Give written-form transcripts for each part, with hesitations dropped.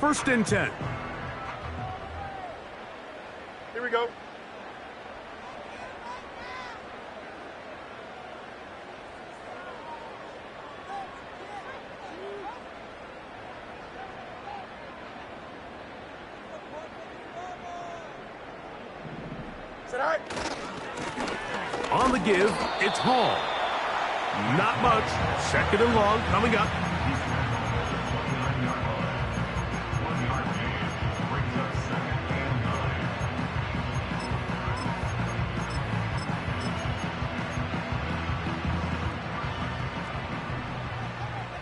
first and 10. Here we go. On the give, it's Hall. Not much. Second and long coming up.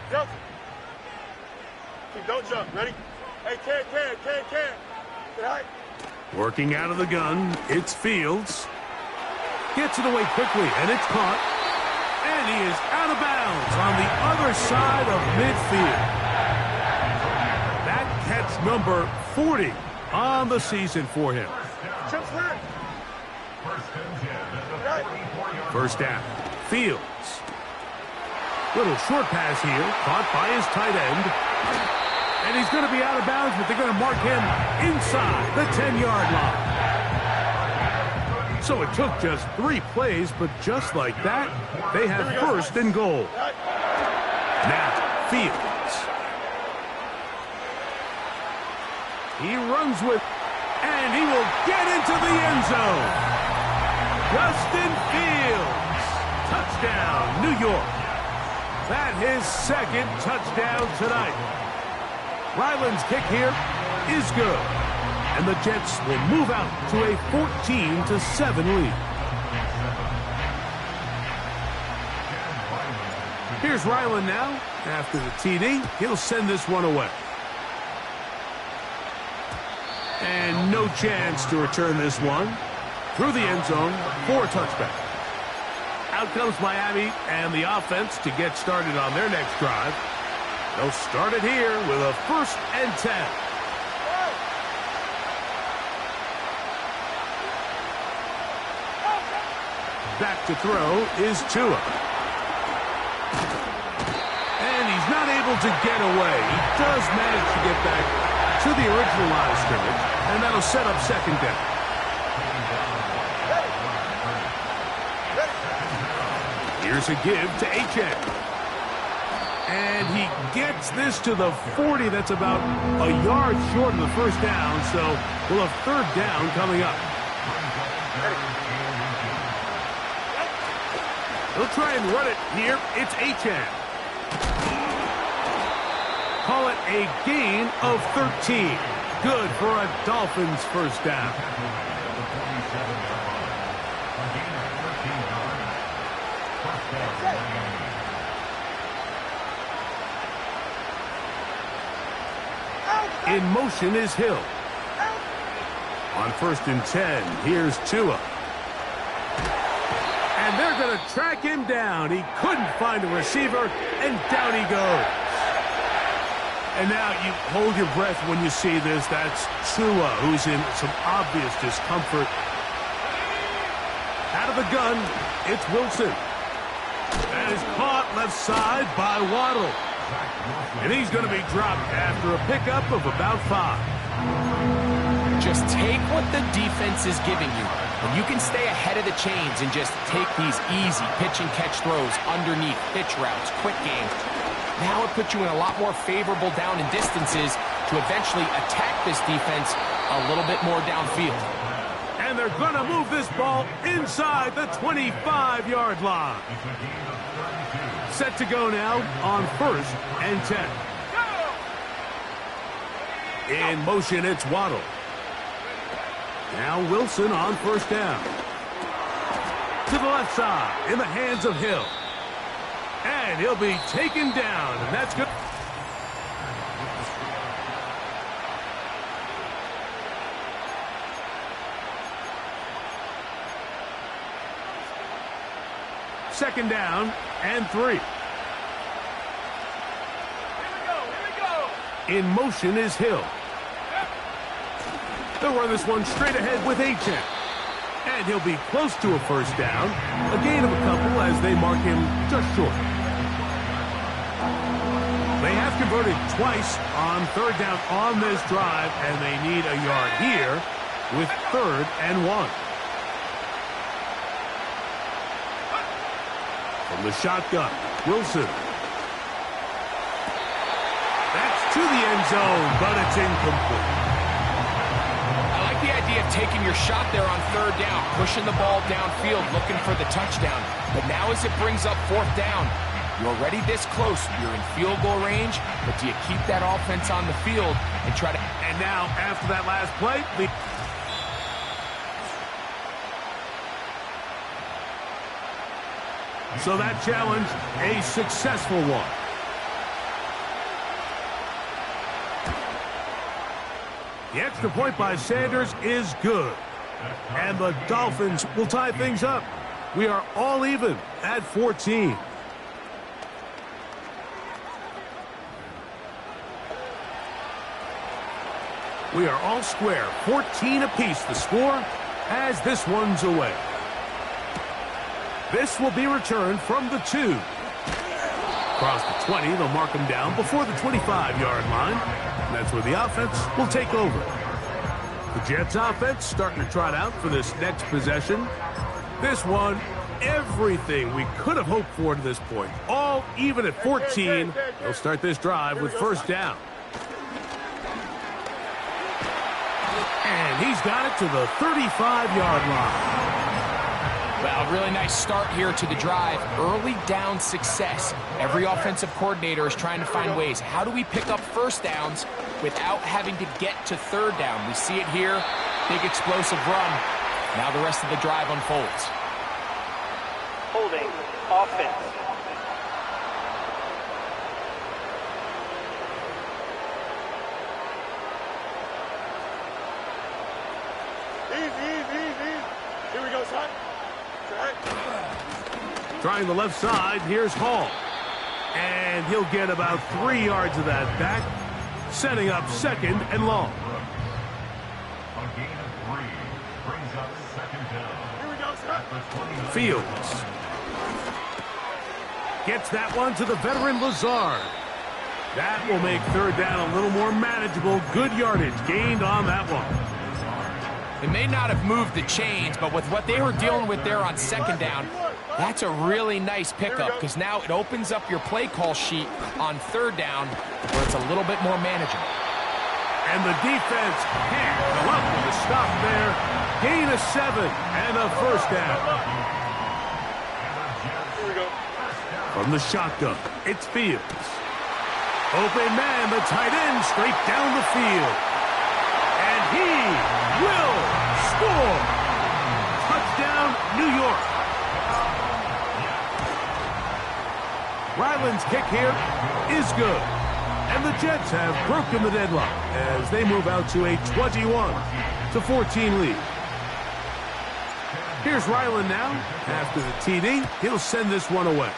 Jump. Don't jump. Ready? Hey, can. Get high. Working out of the gun, it's Fields. Gets it away quickly, and it's caught. And he is out of bounds on the other side of midfield. That catch number 40 on the season for him. First down, Fields. Little short pass here, caught by his tight end. And he's going to be out of bounds, but they're going to mark him inside the 10-yard line. So it took just 3 plays, but just like that, they have first and goal. Now, Fields. He runs with, and he will get into the end zone. Justin Fields. Touchdown, New York. That his second touchdown tonight. Ryland's kick here is good. And the Jets will move out to a 14-7 lead. Here's Ryland now. After the TD, he'll send this one away. And no chance to return this one. Through the end zone for a touchback. Out comes Miami and the offense to get started on their next drive. They'll start it here with a first and 10. Back to throw is Tua. And he's not able to get away. He does manage to get back to the original line of scrimmage, and that'll set up second down. Here's a give to HN. And he gets this to the 40. That's about a yard short of the first down, so we'll have third down coming up. He'll try and run it here. It's HN. Call it a gain of 13. Good for a Dolphins first down. In motion is Hill. On first and 10, here's Tua. And they're going to track him down. He couldn't find a receiver, and down he goes. And now you hold your breath when you see this. That's Tua, who's in some obvious discomfort. Out of the gun, it's Wilson. That is caught left side by Waddle. And he's going to be dropped after a pickup of about 5. Just take what the defense is giving you. When you can stay ahead of the chains and just take these easy pitch and catch throws underneath pitch routes, quick games, now it puts you in a lot more favorable down and distances to eventually attack this defense a little bit more downfield. And they're going to move this ball inside the 25-yard line. Set to go now on first and 10. In motion, it's Waddle. Now Wilson on first down. To the left side, in the hands of Hill. And he'll be taken down, and that's good. Second down and 3. Here we go. In motion is Hill. They'll run this one straight ahead with HN. And he'll be close to a first down. A gain of a couple as they mark him just short. They have converted twice on third down on this drive, and they need a yard here with 3rd and 1. From the shotgun, Wilson. That's to the end zone, but it's incomplete. I like the idea of taking your shot there on 3rd down, pushing the ball downfield, looking for the touchdown. But now as it brings up 4th down, you're already this close. You're in field goal range, but do you keep that offense on the field and try to... And now, after that last play, so that challenge, a successful one. The extra point by Sanders is good. And the Dolphins will tie things up. We are all even at 14. We are all square. 14 apiece the score as this one's away. This will be returned from the 2. Across the 20, they'll mark him down before the 25-yard line. And that's where the offense will take over. The Jets offense starting to trot out for this next possession. This one, everything we could have hoped for to this point. All even at 14. They'll start this drive with 1st down. And he's got it to the 35-yard line. Well, really nice start here to the drive. Early down success. Every offensive coordinator is trying to find ways. How do we pick up 1st downs without having to get to 3rd down? We see it here. Big explosive run. Now the rest of the drive unfolds. Holding offense. Easy. Here we go, son. Trying the left side, here's Hall. And he'll get about 3 yards of that back, setting up 2nd and long. A gain of 3 brings up 2nd down. Here we go, son. Fields. Gets that one to the veteran Lazard. That will make 3rd down a little more manageable. Good yardage gained on that one. They may not have moved the chains, but with what they were dealing with there on 2nd down, that's a really nice pickup because now it opens up your play call sheet on 3rd down where it's a little bit more manageable. And the defense can't come up with a stop there. Gain of 7 and a 1st down. Here we go. From the shotgun, it's Fields. Open man, the tight end, straight down the field. And he will score. Touchdown, New York. Ryland's kick here is good. And the Jets have broken the deadlock as they move out to a 21-14 lead. Here's Ryland now. After the TD, he'll send this one away.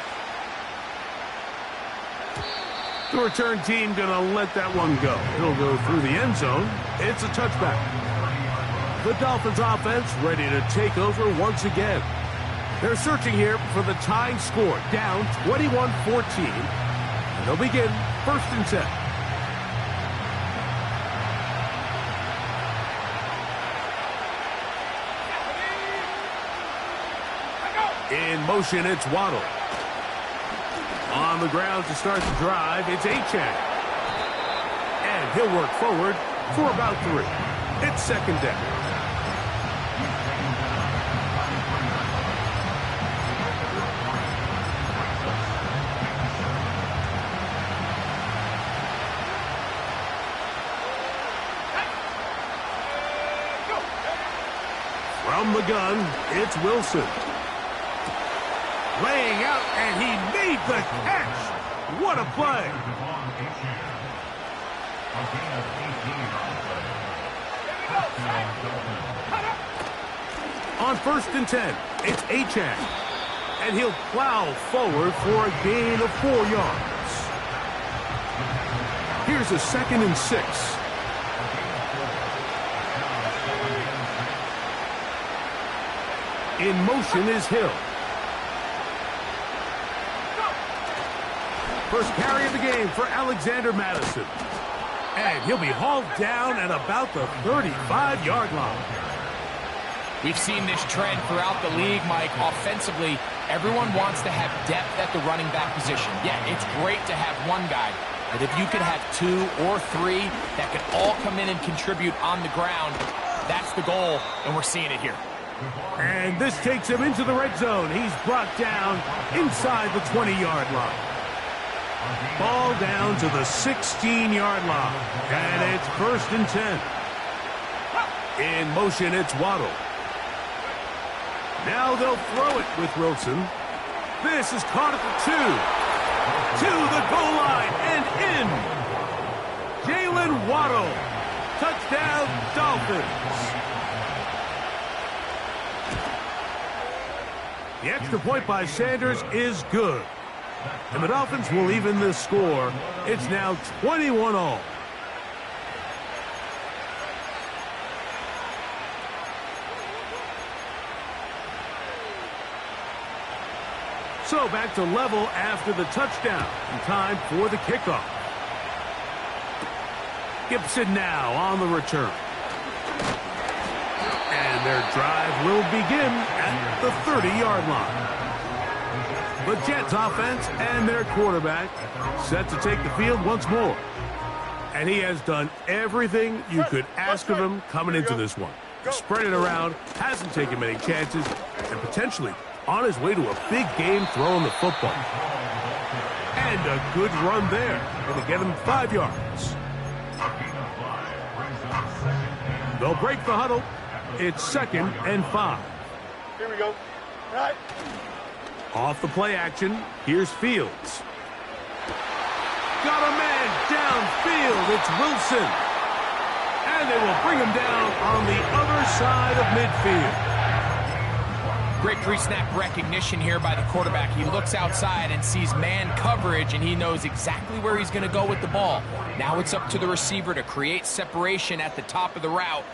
The return team going to let that one go. It'll go through the end zone. It's a touchback. The Dolphins offense ready to take over once again. They're searching here for the tying score, down 21-14. And they'll begin 1st and 10. In motion, it's Waddle. On the ground to start the drive, it's Achane. And he'll work forward for about 3. It's 2nd down. From the gun, it's Wilson. Laying out, and he made the catch. What a play. On 1st and 10, it's Achane. And he'll plow forward for a gain of 4 yards. Here's a 2nd and 6. In motion is Hill. First carry of the game for Alexander Madison. And he'll be hauled down at about the 35-yard line. We've seen this trend throughout the league, Mike. Offensively, everyone wants to have depth at the running back position. Yeah, it's great to have one guy, but if you could have 2 or 3 that could all come in and contribute on the ground, that's the goal, and we're seeing it here. And this takes him into the red zone. He's brought down inside the 20-yard line. Ball down to the 16-yard line. And it's 1st and 10. In motion, it's Waddle. Now they'll throw it with Wilson. This is caught at the 2. To the goal line and in. Jalen Waddle. Touchdown, Dolphins. The extra point by Sanders is good. And the Dolphins will even this score. It's now 21-all. So back to level after the touchdown. And time for the kickoff. Gibson now on the return. And their drive will begin at the 30-yard line. The Jets offense and their quarterback set to take the field once more. And he has done everything you could ask of him coming into this one. Spread it around, hasn't taken many chances, and potentially on his way to a big game throwing the football. And a good run there. Going to get him 5 yards. They'll break the huddle. It's 2nd and 5. Here we go. Right. Off the play action, here's Fields. Got a man downfield. It's Wilson. And they will bring him down on the other side of midfield. Great pre-snap recognition here by the quarterback. He looks outside and sees man coverage, and he knows exactly where he's going to go with the ball. Now it's up to the receiver to create separation at the top of the route.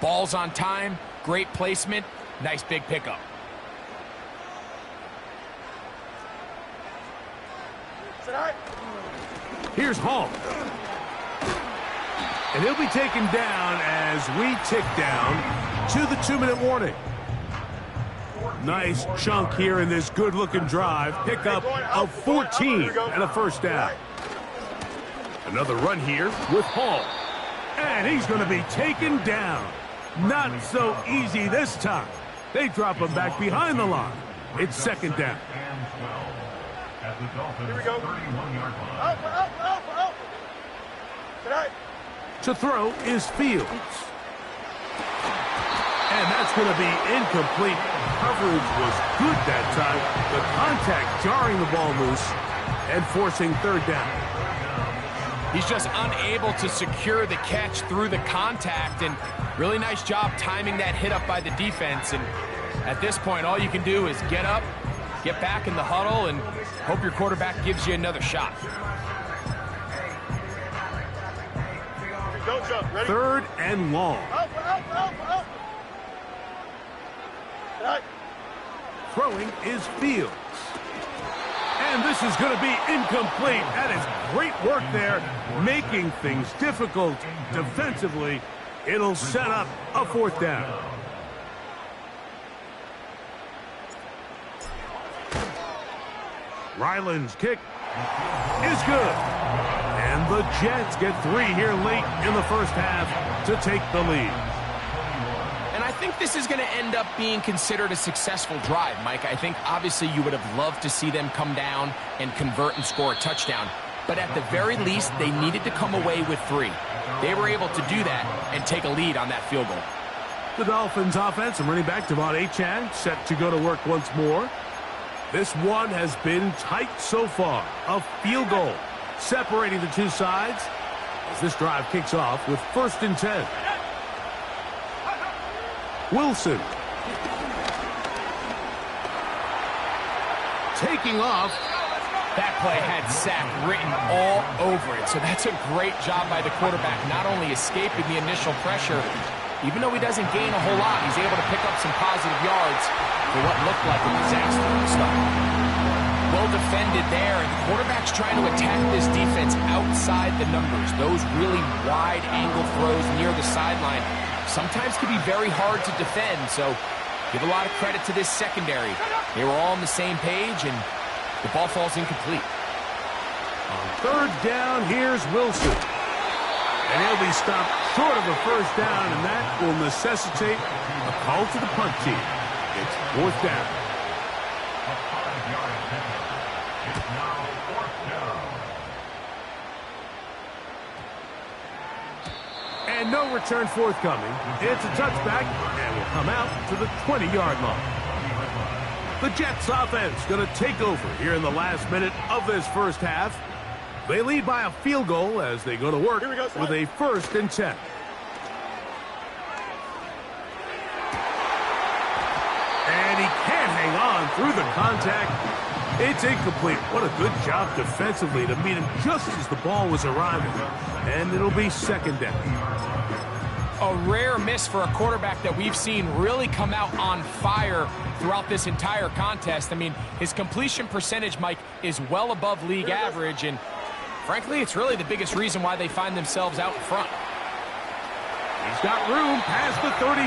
Ball's on time, great placement, nice big pickup. Here's Hall. And he'll be taken down as we tick down to the 2-minute warning. Nice chunk here in this good-looking drive. Pickup of 14 and a first down. Another run here with Hall. And he's going to be taken down. Not so easy this time. They drop him back behind the line. It's 2nd down. Here we go. Up. Tonight. To throw is Fields. And that's going to be incomplete. Coverage was good that time. The contact jarring the ball loose and forcing 3rd down. He's just unable to secure the catch through the contact, and really nice job timing that hit up by the defense. And at this point, all you can do is get up, get back in the huddle, and hope your quarterback gives you another shot. Don't jump. Ready? 3rd and long. Up. Tonight. Throwing is Fields. And this is going to be incomplete. That is great work there, making things difficult defensively. It'll set up a 4th down. Ryland's kick is good. And the Jets get 3 here late in the first half to take the lead. And I think this is going to end up being considered a successful drive, Mike. I think obviously you would have loved to see them come down and convert and score a touchdown. But at the very least, they needed to come away with 3. They were able to do that and take a lead on that field goal. The Dolphins offense and running back Devon Achane set to go to work once more. This one has been tight so far. A field goal separating the two sides as this drive kicks off with 1st and 10. Wilson. Taking off. That play had sack written all over it, so that's a great job by the quarterback, not only escaping the initial pressure, even though he doesn't gain a whole lot, he's able to pick up some positive yards for what looked like a disaster to start. Well defended there, and the quarterback's trying to attack this defense outside the numbers. Those really wide angle throws near the sideline sometimes can be very hard to defend, so give a lot of credit to this secondary. They were all on the same page, and the ball falls incomplete. On third down, here's Wilson. And he'll be stopped short of a first down, and that will necessitate a call to the punt team. It's fourth down. A 5-yard pickup. It's now fourth down. And no return forthcoming. It's a touchback, and will come out to the 20-yard line. The Jets offense going to take over here in the last minute of this first half. They lead by a field goal as they go to work with a 1st and 10. And he can't hang on through the contact. It's incomplete. What a good job defensively to meet him just as the ball was arriving. And it'll be 2nd down. A rare miss for a quarterback that we've seen really come out on fire throughout this entire contest. I mean, his completion percentage, Mike, is well above league average, and frankly, it's really the biggest reason why they find themselves out in front. He's got room past the 35.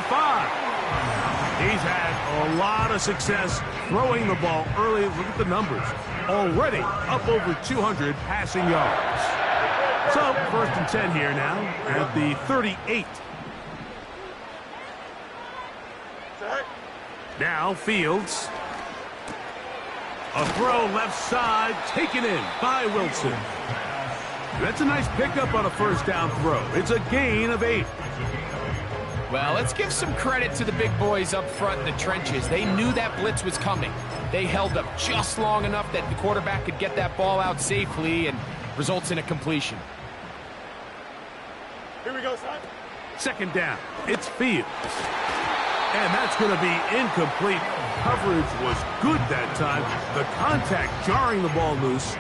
He's had a lot of success throwing the ball early. Look at the numbers. Already up over 200 passing yards. So, 1st and 10 here now at the 38. Now Fields. A throw left side, taken in by Wilson. That's a nice pickup on a 1st down throw. It's a gain of 8. Well, let's give some credit to the big boys up front in the trenches. They knew that blitz was coming. They held up just long enough that the quarterback could get that ball out safely, and results in a completion. Here we go, son. 2nd down. It's Fields. And that's going to be incomplete. Coverage was good that time. The contact jarring the ball loose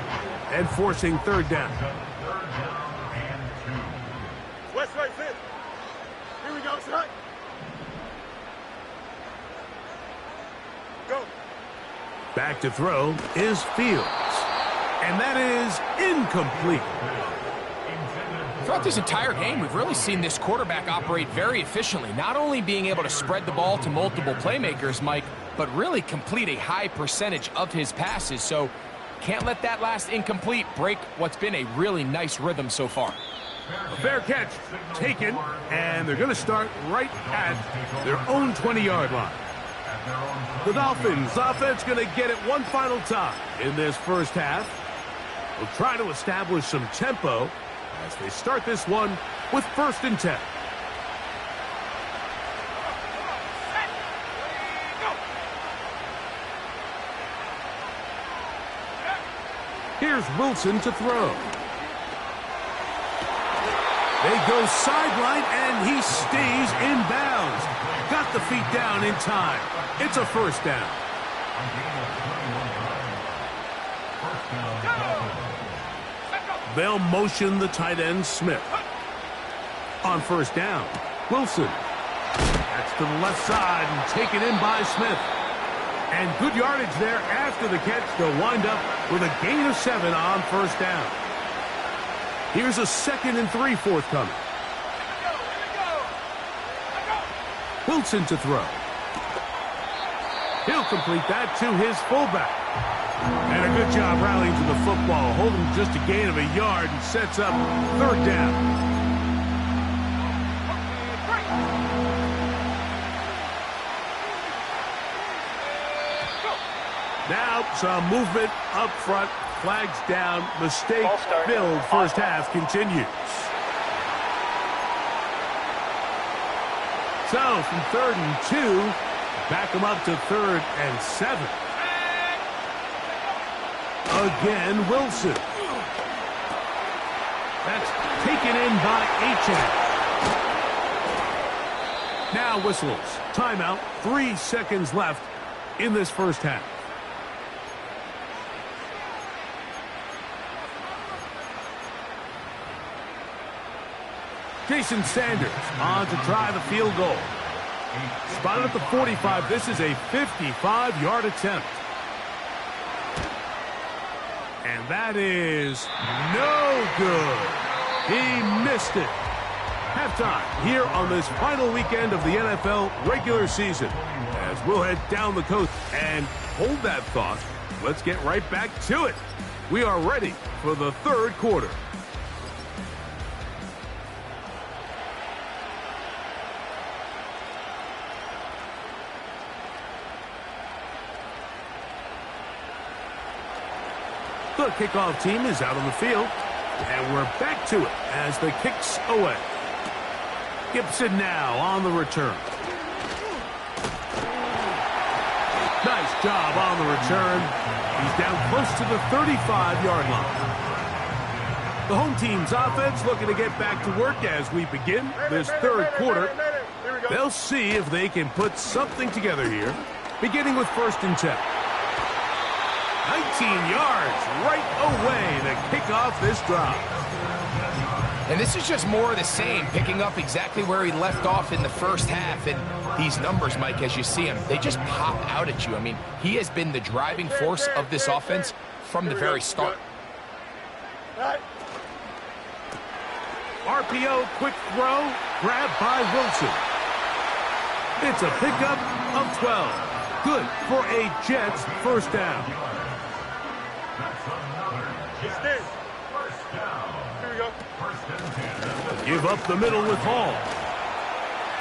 and forcing 3rd down. West right fit. Here we go, son. Go. Back to throw is Fields. And that is incomplete. Throughout this entire game, we've really seen this quarterback operate very efficiently, not only being able to spread the ball to multiple playmakers, Mike, but really complete a high percentage of his passes. So can't let that last incomplete break what's been a really nice rhythm so far. A fair catch taken, and they're going to start right at their own 20-yard line. The Dolphins offense going to get it one final time in this first half. They'll try to establish some tempo as they start this one with 1st and 10. Here's Wilson to throw. They go sideline, and he stays in bounds. Got the feet down in time. It's a 1st down. They'll motion the tight end, Smith. On 1st down, Wilson. That's to the left side and taken in by Smith. And good yardage there after the catch. They'll wind up with a gain of 7 on 1st down. Here's a 2nd and 3 forthcoming. Wilson to throw. He'll complete that to his fullback. And a good job rallying to the football, holding just a gain of a yard and sets up 3rd down. Now some movement up front, flags down, mistake filled. First half continues. So from 3rd and 2, back them up to 3rd and 7. Again, Wilson. That's taken in by Achane. Now whistles. Timeout. 3 seconds left in this first half. Jason Sanders on to try the field goal. Spotted at the 45. This is a 55-yard attempt. And that is no good. He missed it. Halftime here on this final weekend of the NFL regular season. As we'll head down the coast and hold that thought, let's get right back to it. We are ready for the third quarter. The kickoff team is out on the field, and we're back to it as the kick's away. Gibson now on the return. Nice job on the return. He's down close to the 35-yard line. The home team's offense looking to get back to work as we begin this third quarter. They'll see if they can put something together here, beginning with 1st and 10. 19 yards right away to kick off this drive. And this is just more of the same, picking up exactly where he left off in the first half. And these numbers, Mike, as you see him, they just pop out at you. I mean, he has been the driving force of this offense from the very start. RPO, quick throw, grabbed by Wilson. It's a pickup of 12. Good for a Jets first down. Give up the middle with Hall.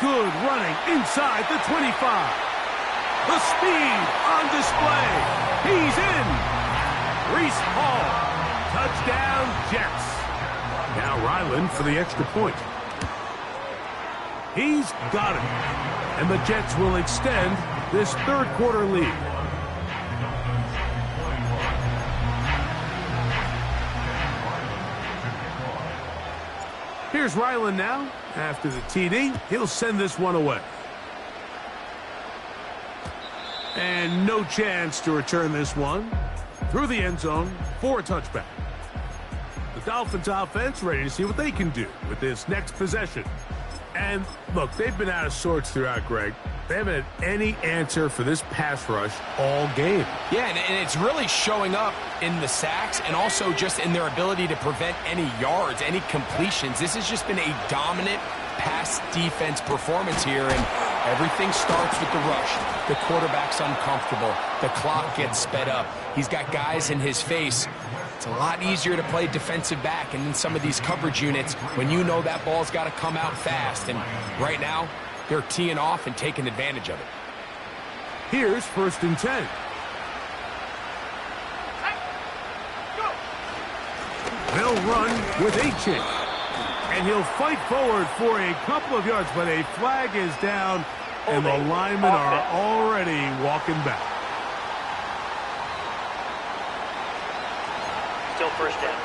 Good running inside the 25. The speed on display. He's in. Reese Hall. Touchdown, Jets. Now Ryland for the extra point. He's got it. And the Jets will extend this third quarter lead. Here's Ryland now. After the TD, he'll send this one away. And no chance to return this one. Through the end zone for a touchback. The Dolphins offense ready to see what they can do with this next possession. And look, they've been out of sorts throughout, Greg. They haven't had any answer for this pass rush all game. Yeah, and it's really showing up in the sacks and also just in their ability to prevent any yards, any completions. This has just been a dominant pass defense performance here, and everything starts with the rush. The quarterback's uncomfortable. The clock gets sped up. He's got guys in his face. It's a lot easier to play defensive back and in some of these coverage units when you know that ball's got to come out fast. And right now, they're teeing off and taking advantage of it. Here's 1st and 10. They'll run with H.A. And he'll fight forward for a couple of yards, but a flag is down, and the linemen are already walking back. Still first down.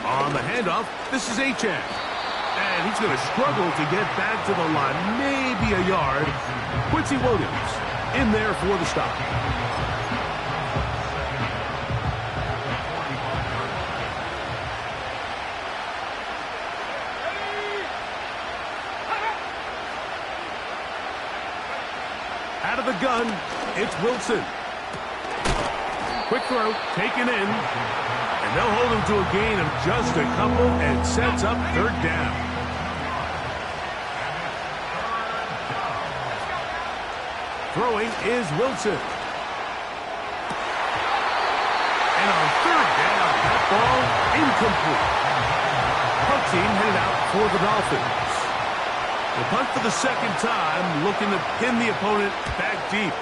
On the handoff, this is H.A. And he's going to struggle to get back to the line, maybe a yard. Quincy Williams in there for the stop. Out of the gun, it's Wilson. Quick throw, taken in. And they'll hold him to a gain of just a couple and sets up 3rd down. Throwing is Wilson. And on 3rd down, that ball incomplete. Punt team headed out for the Dolphins. The punt for the 2nd time, looking to pin the opponent back deep.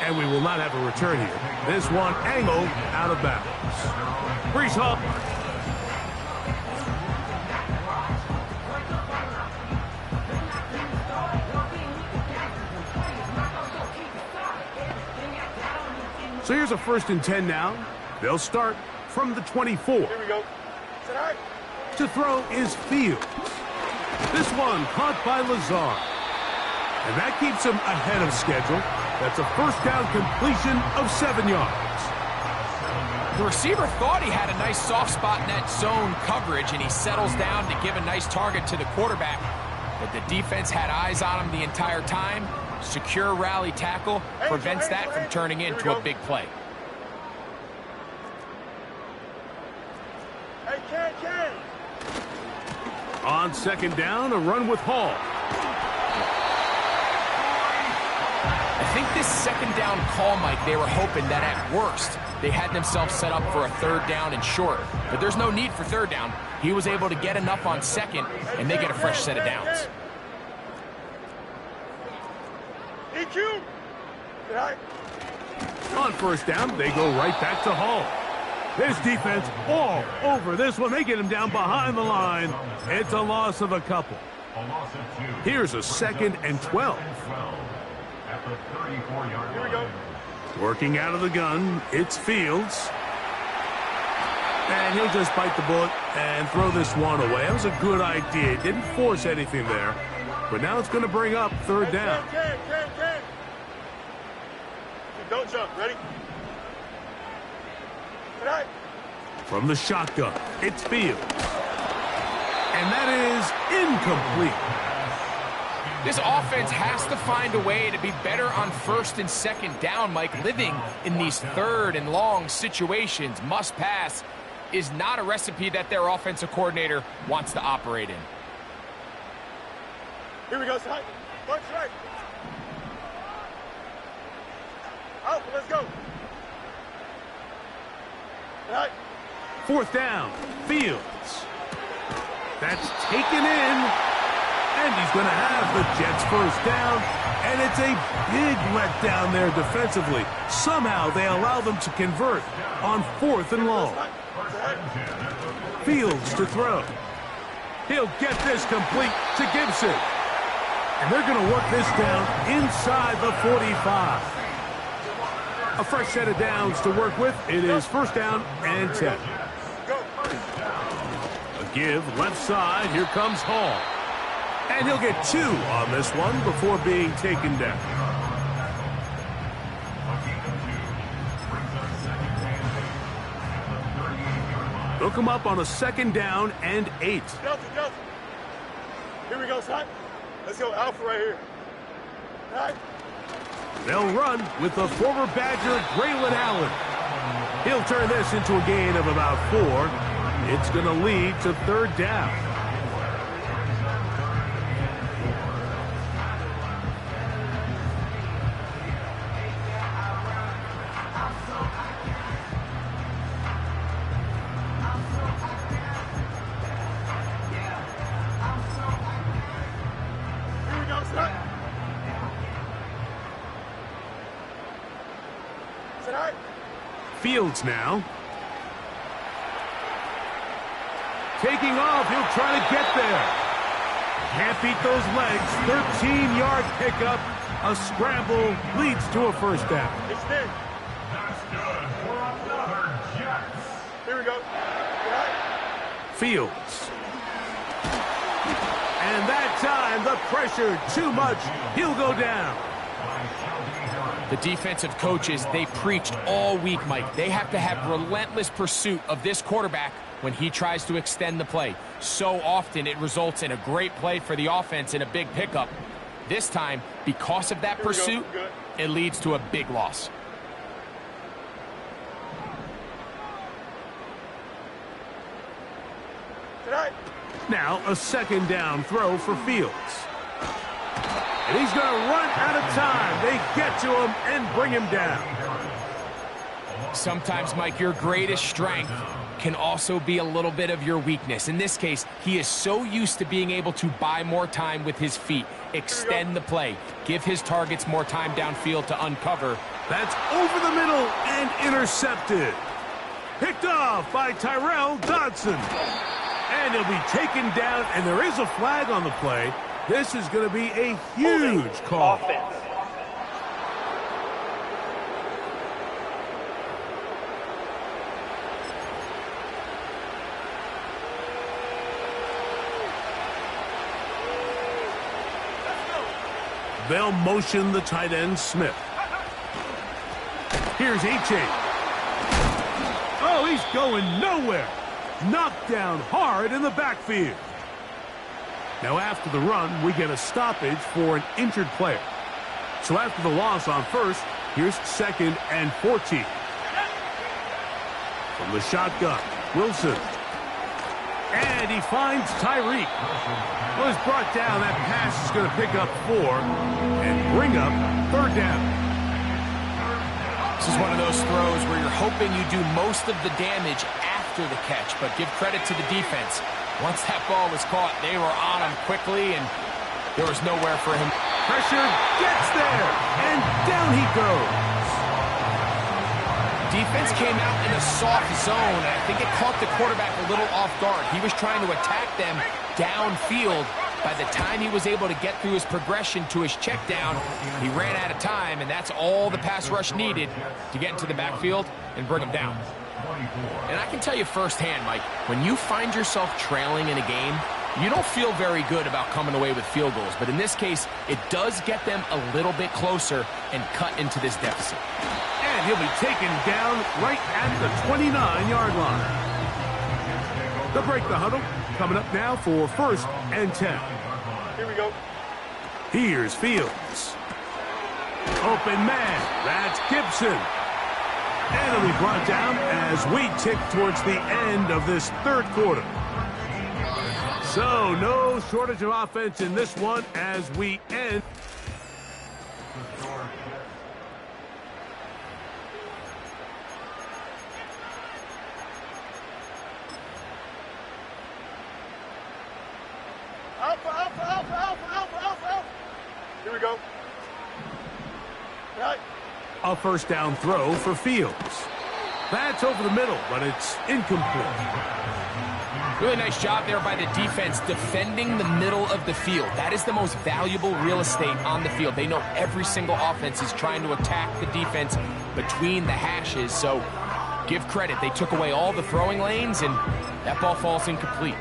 And we will not have a return here. This one angled out of bounds. Brees Hall. So here's a 1st and 10 now. They'll start from the 24. Here we go. To throw is Fields. This one caught by Lazard. And that keeps him ahead of schedule. That's a first down completion of 7 yards. The receiver thought he had a nice soft spot in that zone coverage, and he settles down to give a nice target to the quarterback. But the defense had eyes on him the entire time. Secure rally tackle prevents that from turning into a big play. Hey, Ken. On second down, a run with Hall. I think this second down call, Mike, they were hoping that at worst they had themselves set up for a third down and short. But there's no need for third down. He was able to get enough on second, and they get a fresh set of downs. EQ. On first down, they go right back to Hall. There's defense all over this one. They get him down behind the line. It's a loss of a couple. Here's a second and 12. At the 34-yard line. Here we go. Working out of the gun, it's Fields. And he'll just bite the bullet and throw this one away. That was a good idea. Didn't force anything there. But now it's going to bring up third down. Ken. Don't jump. Ready? Tonight. From the shotgun, it's Fields. And that is incomplete. This offense has to find a way to be better on first and second down, Mike. Living in these third and long situations, must pass, is not a recipe that their offensive coordinator wants to operate in. Here we go, son. Bunch right. Alpha, let's go. Tonight. Fourth down, Fields. That's taken in. And he's going to have the Jets first down. And it's a big letdown there defensively. Somehow they allow them to convert on fourth and long. Fields to throw. He'll get this complete to Gibson. And they're going to work this down inside the 45. A fresh set of downs to work with. It is first down and 10. A give left side. Here comes Hall. And he'll get 2 on this one before being taken down. Look him up on a second down and 8. Delta. Here we go, son. Let's go Alpha right here. Right. They'll run with the former Badger, Braylon Allen. He'll turn this into a gain of about 4. It's going to lead to third down. Fields now. Taking off, he'll try to get there. Can't beat those legs. 13-yard pickup. A scramble leads to a first down. It's big. That's good for another Jets. Here we go. Fields. And that time, the pressure too much. He'll go down. The defensive coaches, they preached all week, Mike. They have to have relentless pursuit of this quarterback when he tries to extend the play. So often it results in a great play for the offense and a big pickup. This time, because of that pursuit, it leads to a big loss. Now a second down throw for Fields. And he's going to run out of time. They get to him and bring him down. Sometimes, Mike, your greatest strength can also be a little bit of your weakness. In this case, he is so used to being able to buy more time with his feet, extend the play, give his targets more time downfield to uncover. That's over the middle and intercepted. Picked off by Tyrell Dodson. And he'll be taken down, and there is a flag on the play. This is going to be a huge call. Offense. They'll motion the tight end Smith. Here's Eche. Oh, he's going nowhere. Knocked down hard in the backfield. Now after the run, we get a stoppage for an injured player. So after the loss on first, here's 2nd and 14. From the shotgun, Wilson. And he finds Tyreek. Was brought down. That pass is going to pick up 4 and bring up 3rd down. This is one of those throws where you're hoping you do most of the damage after the catch, but give credit to the defense. Once that ball was caught, they were on him quickly, and there was nowhere for him. Pressure gets there, and down he goes. Defense came out in a soft zone, and I think it caught the quarterback a little off guard. He was trying to attack them downfield. By the time he was able to get through his progression to his check down, he ran out of time, and that's all the pass rush needed to get into the backfield and bring him down. And I can tell you firsthand, Mike, when you find yourself trailing in a game, you don't feel very good about coming away with field goals. But in this case, it does get them a little bit closer and cut into this deficit. And he'll be taken down right at the 29-yard line. They'll break the huddle. Coming up now for 1st and 10. Here we go. Here's Fields. Open man. That's Gibson. And he'll be brought down as we tick towards the end of this 3rd quarter. So no shortage of offense in this one as we end. Alpha. Here we go. Right. A 1st down throw for Fields. That's over the middle, but it's incomplete. Really nice job there by the defense defending the middle of the field. That is the most valuable real estate on the field. They know every single offense is trying to attack the defense between the hashes, so give credit. They took away all the throwing lanes, and that ball falls incomplete.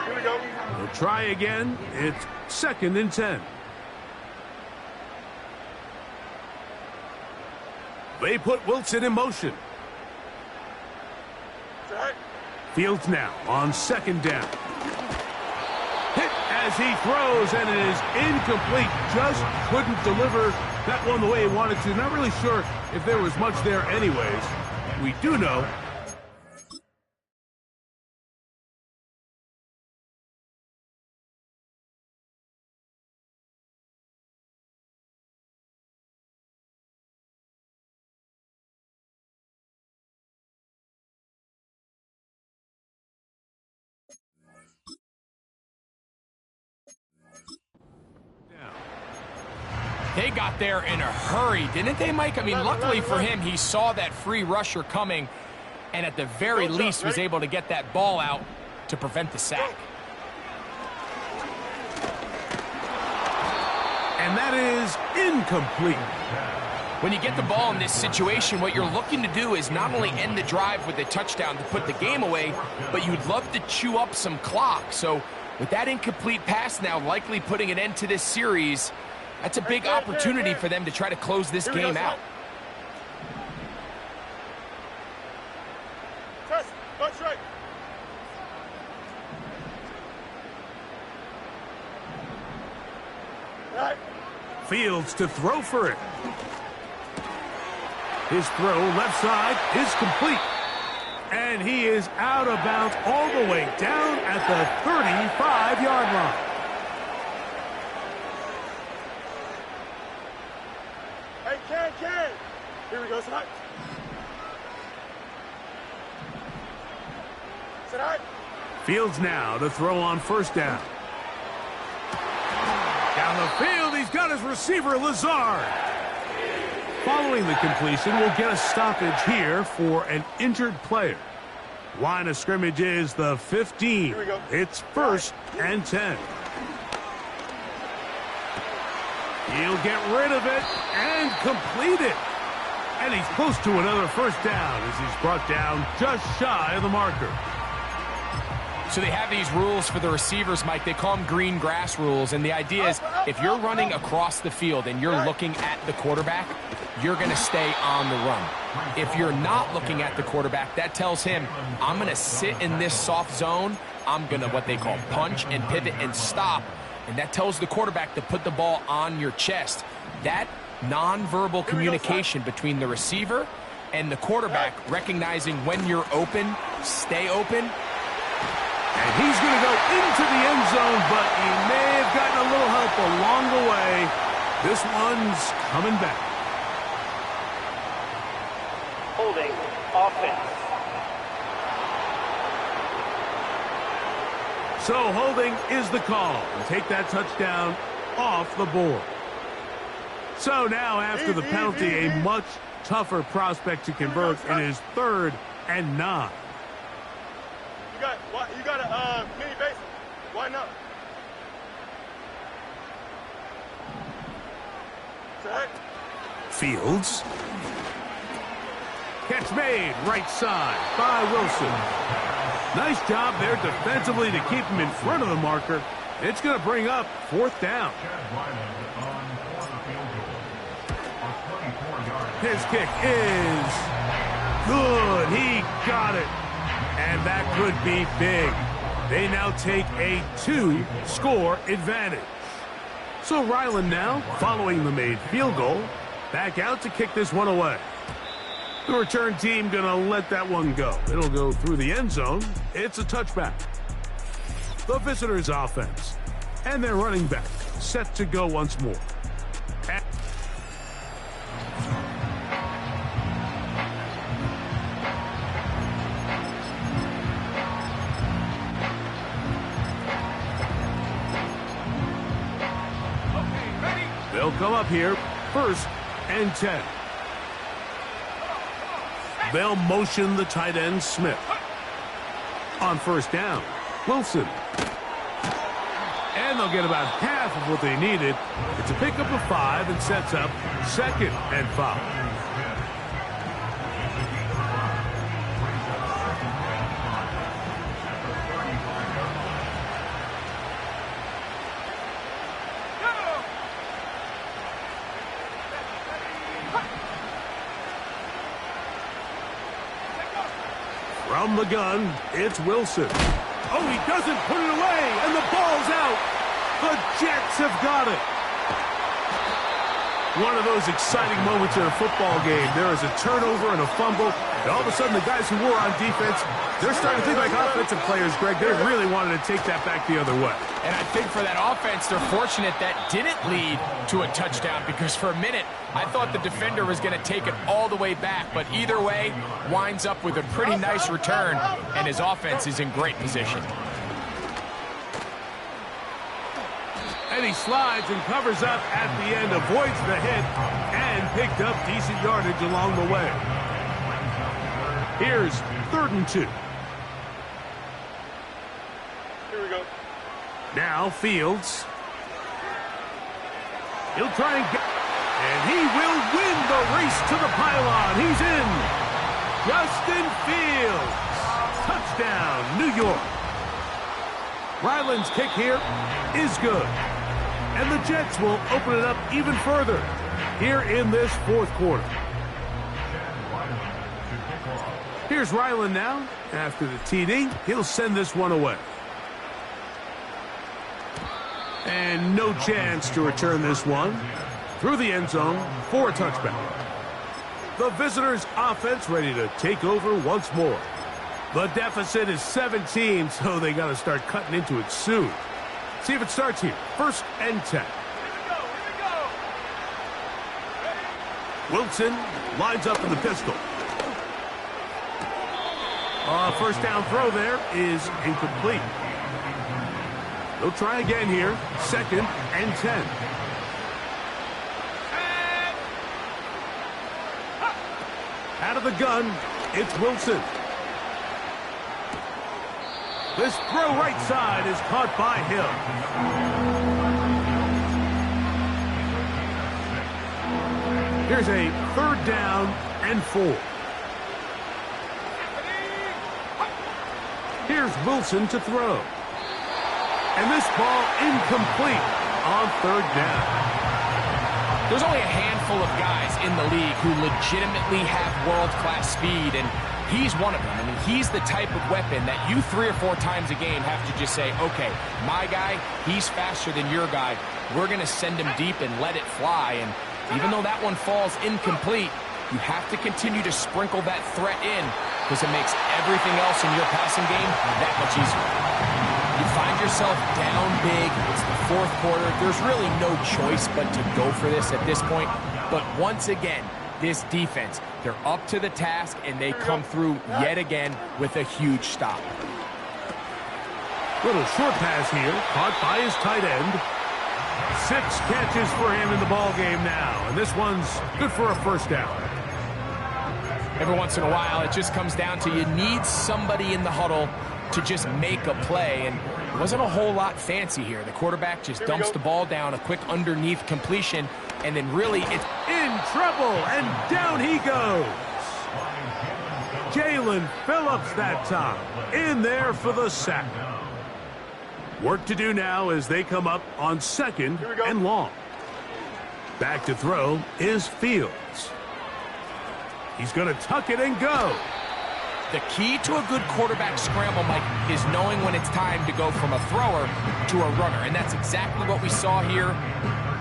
Here we go. We'll try again. It's 2nd and 10. They put Wilson in motion. Right. Fields now on 2nd down. Hit as he throws, and it is incomplete. Just couldn't deliver that one the way he wanted to. Not really sure if there was much there anyways. We do know They got there in a hurry, didn't they, Mike? I mean, luckily for him, he saw that free rusher coming, and at the very least was able to get that ball out to prevent the sack. and that is incomplete. When you get the ball in this situation, what you're looking to do is not only end the drive with a touchdown to put the game away, but you'd love to chew up some clock. So with that incomplete pass now likely putting an end to this series, that's a big opportunity for them to try to close this game out. Test. That's right. Right. Fields to throw for it. His throw left side is complete. And he is out of bounds all the way down at the 35-yard line. Hey, Ken. Here we go, son. Sit high. Fields now to throw on 1st down. Down the field, he's got his receiver, Lazard. Following the completion, we'll get a stoppage here for an injured player. Line of scrimmage is the 15. Here we go. It's 1st and 10. He'll get rid of it and complete it. And he's close to another 1st down as he's brought down just shy of the marker. So they have these rules for the receivers, Mike. They call them green grass rules, and the idea is if you're running across the field and you're looking at the quarterback, you're going to stay on the run. If you're not looking at the quarterback, that tells him, I'm going to sit in this soft zone. I'm going to what they call punch and pivot and stop, and that tells the quarterback to put the ball on your chest. That nonverbal communication between the receiver and the quarterback, recognizing when you're open, stay open. And he's going to go into the end zone, but he may have gotten a little help along the way. This one's coming back. Holding offense. So holding is the call. And take that touchdown off the board. So now after the penalty, a much tougher prospect to convert in his 3rd and 9. You got a mini base. Why not? Set. Fields. Catch made, right side by Wilson. Nice job there defensively to keep him in front of the marker. It's going to bring up 4th down. His kick is good. He got it. And that could be big. They now take a 2-score advantage. So Ryland now, following the made field goal, back out to kick this one away. The return team going to let that one go. It'll go through the end zone. It's a touchback. The visitors' offense. And their running back set to go once more. They'll come up here, 1st and 10. They'll motion the tight end, Smith. On 1st down, Wilson. And they'll get about half of what they needed. It's a pickup of 5 and sets up 2nd and 5. From the gun, it's Wilson. Oh, he doesn't put it away, and the ball's out. The Jets have got it. One of those exciting moments in a football game. There is a turnover and a fumble, and all of a sudden the guys who were on defense, they're starting to think like offensive players, Greg. They really wanted to take that back the other way. And I think for that offense, they're fortunate that didn't lead to a touchdown, because for a minute, I thought the defender was going to take it all the way back. But either way, winds up with a pretty nice return, and his offense is in great position. And he slides and covers up at the end, avoids the hit, and picked up decent yardage along the way. Here's 3rd and 2. Here we go. Now Fields. He'll try and get... And he will win the race to the pylon. He's in. Justin Fields. Touchdown, New York. Ryland's kick here is good. And the Jets will open it up even further here in this 4th quarter. Here's Ryland now. After the TD, he'll send this one away. And no chance to return this one through the end zone for a touchback. The visitors' offense ready to take over once more. The deficit is 17, so they got to start cutting into it soon. See if it starts here. 1st and 10. Wilson lines up in the pistol. 1st down throw there is incomplete. They'll try again here. 2nd and 10. Out of the gun, it's Wilson. This throw right side is caught by Hill. Here's a 3rd down and 4. Here's Wilson to throw. And this ball incomplete on third down. There's only a handful of guys in the league who legitimately have world-class speed, and he's one of them. I mean, he's the type of weapon that you 3 or 4 times a game have to just say, okay, my guy, he's faster than your guy. We're going to send him deep and let it fly. And even though that one falls incomplete, you have to continue to sprinkle that threat in because it makes everything else in your passing game that much easier. You find yourself down big. It's the 4th quarter. There's really no choice but to go for this at this point. But once again, this defense, they're up to the task, and they come through yet again with a huge stop. Little short pass here, caught by his tight end. 6 catches for him in the ball game now, and this one's good for a first down. Every once in a while, it just comes down to you need somebody in the huddle to just make a play, and it wasn't a whole lot fancy here. The quarterback just dumps the ball down, a quick underneath completion, and then really it's in trouble, and down he goes. Jalen Phillips that time, in there for the sack. Work to do now as they come up on 2nd and long. Back to throw is Fields. He's going to tuck it and go. The key to a good quarterback scramble, Mike, is knowing when it's time to go from a thrower to a runner, and that's exactly what we saw here.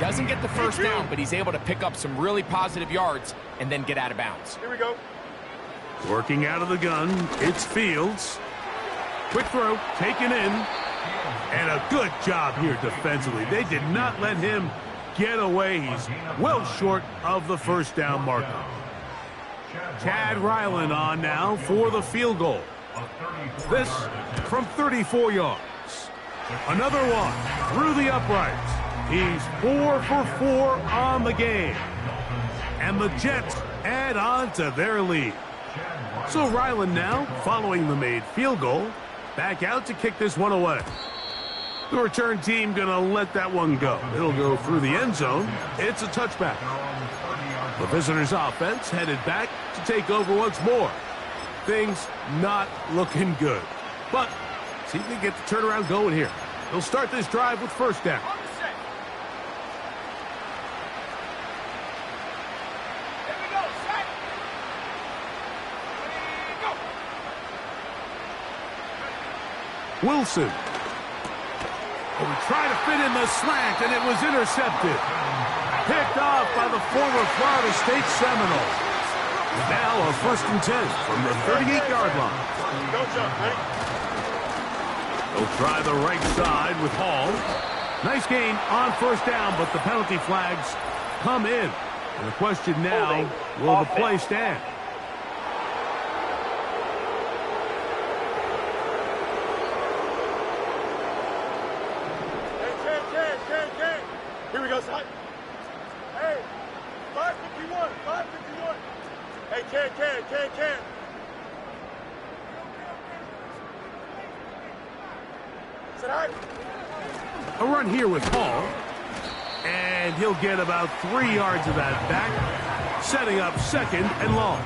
Doesn't get the first down, but he's able to pick up some really positive yards and then get out of bounds. Here we go. Working out of the gun, it's Fields. Quick throw, taken in, and a good job here defensively. They did not let him get away. He's well short of the first down marker. Chad Ryland on now for the field goal. This from 34 yards. Another one through the uprights. He's 4 for 4 on the game. And the Jets add on to their lead. So Ryland now, following the made field goal, back out to kick this one away. The return team going to let that one go. It'll go through the end zone. It's a touchback. The visitors' offense headed back to take over once more. Things not looking good. But see if they get the turnaround going here. They'll start this drive with first down. Wilson. Oh, he tried to fit in the slant, and it was intercepted. Picked off by the former Florida State Seminole. Now a 1st and 10 from the 38-yard line. Go, Chuck. Ready? They'll try the right side with Hall. Nice gain on first down, but the penalty flags come in. And the question now, will the play stand? Hey, here we go, son. Hey, 551, 551. Hey, Ken. Sit high. A run here with Hall. And he'll get about 3 yards of that back, setting up 2nd and long.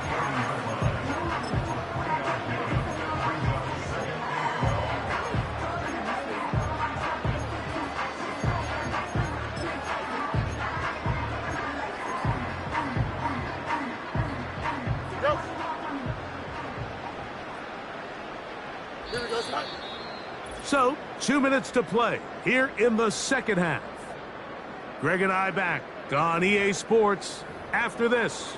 So, 2 minutes to play here in the second half. Greg and I back on EA Sports after this.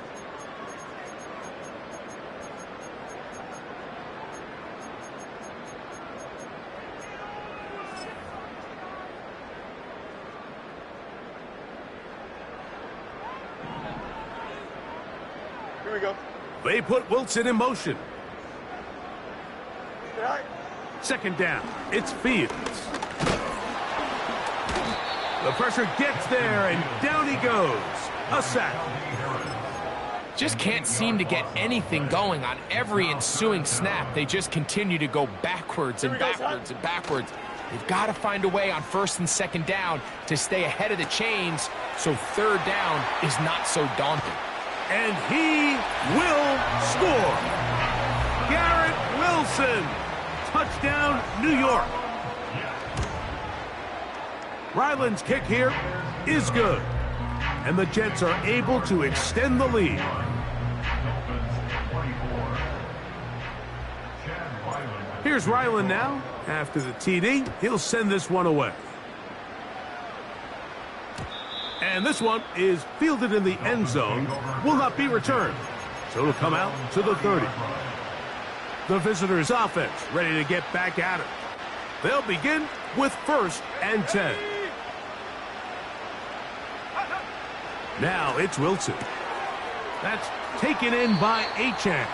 Here we go. They put Wilson in motion. Sit high. 2nd down. It's Fields. The pressure gets there, and down he goes. A sack. Just can't seem to get anything going on every ensuing snap. They just continue to go backwards and backwards and backwards. They've got to find a way on 1st and 2nd down to stay ahead of the chains so 3rd down is not so daunting. And he will score. Garrett Wilson Touchdown, New York. Ryland's kick here is good. And the Jets are able to extend the lead. Here's Ryland now. After the TD, he'll send this one away. And this one is fielded in the end zone. Will not be returned. So it'll come out to the 30. The visitors' offense ready to get back at it. They'll begin with 1st and 10. Now it's Wilson. That's taken in by Achane.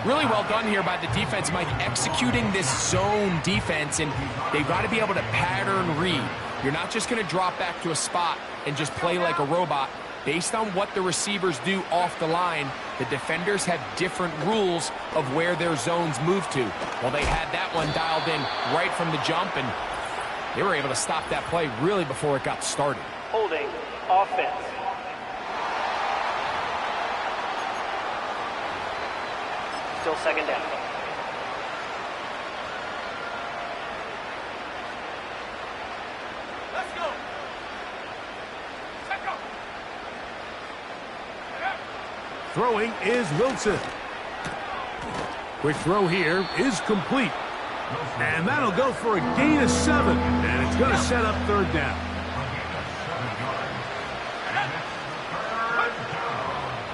Really well done here by the defense, Mike, executing this zone defense, and they've got to be able to pattern read. You're not just going to drop back to a spot and just play like a robot. Based on what the receivers do off the line, the defenders have different rules of where their zones move to. Well, they had that one dialed in right from the jump, and they were able to stop that play really before it got started. Holding offense. Still 2nd down. Let's go. Check up. Throwing is Wilson. Quick throw here is complete. And that'll go for a gain of 7. And it's going to set up 3rd down.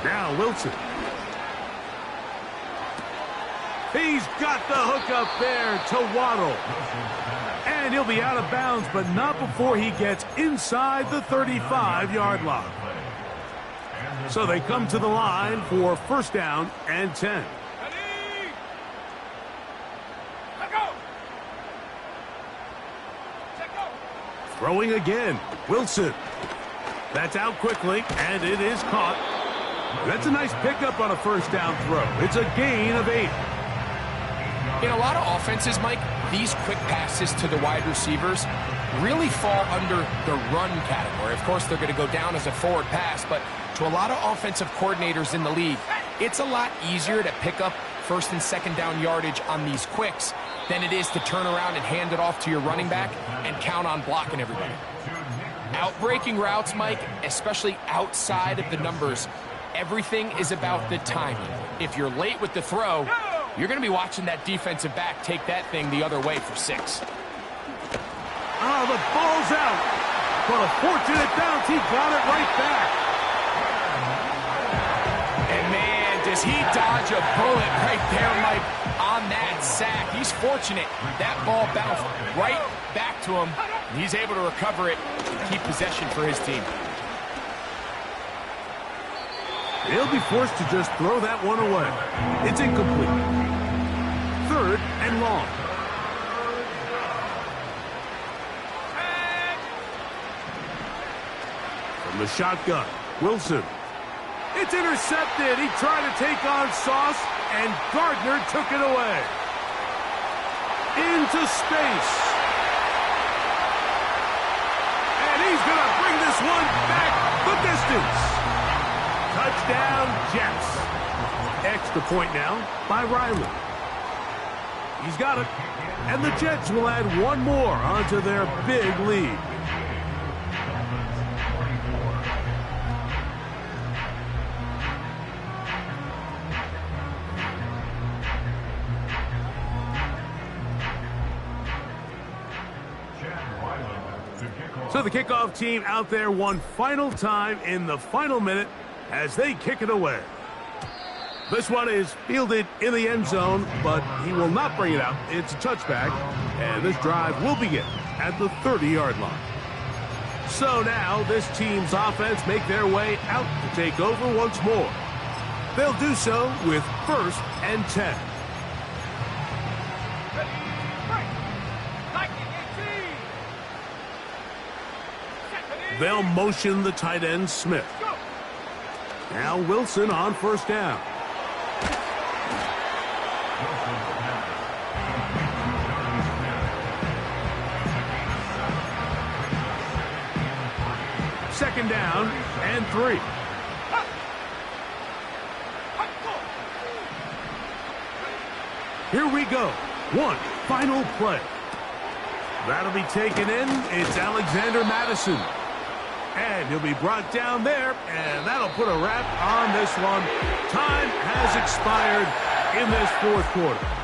Now Wilson. He's got the hook up there to Waddle. And he'll be out of bounds, but not before he gets inside the 35-yard line. So they come to the line for 1st down and 10. Throwing again, Wilson. That's out quickly, and it is caught. That's a nice pickup on a 1st down throw. It's a gain of 8. In a lot of offenses, Mike, these quick passes to the wide receivers really fall under the run category. Of course, they're going to go down as a forward pass, but to a lot of offensive coordinators in the league, it's a lot easier to pick up 1st and 2nd down yardage on these quicks than it is to turn around and hand it off to your running back and count on blocking everybody. Outbreaking routes, Mike, especially outside of the numbers, everything is about the timing. If you're late with the throw, you're going to be watching that defensive back take that thing the other way for 6. Oh, the ball's out. But a fortunate bounce. He got it right back. And, man, does he dodge a bullet right there, Mike, on that sack. He's fortunate. That ball bounced right back to him. And he's able to recover it and keep possession for his team. He'll be forced to just throw that one away. It's incomplete. 3rd and long. From the shotgun, Wilson. It's intercepted. He tried to take on Sauce, and Gardner took it away. Into space. And he's going to bring this one back the distance. Touchdown, Jets. Extra point now by Riley. He's got it. And the Jets will add one more onto their big lead. So the kickoff team out there one final time in the final minute as they kick it away. This one is fielded in the end zone, but he will not bring it out. It's a touchback, and this drive will begin at the 30-yard line. So now this team's offense make their way out to take over once more. They'll do so with 1st and 10. They'll motion the tight end, Smith. Now Wilson on 1st down. Second down and 3. Here we go. One final play. That'll be taken in. It's Alexander Madison. And he'll be brought down there, and that'll put a wrap on this one. Time has expired in this fourth quarter.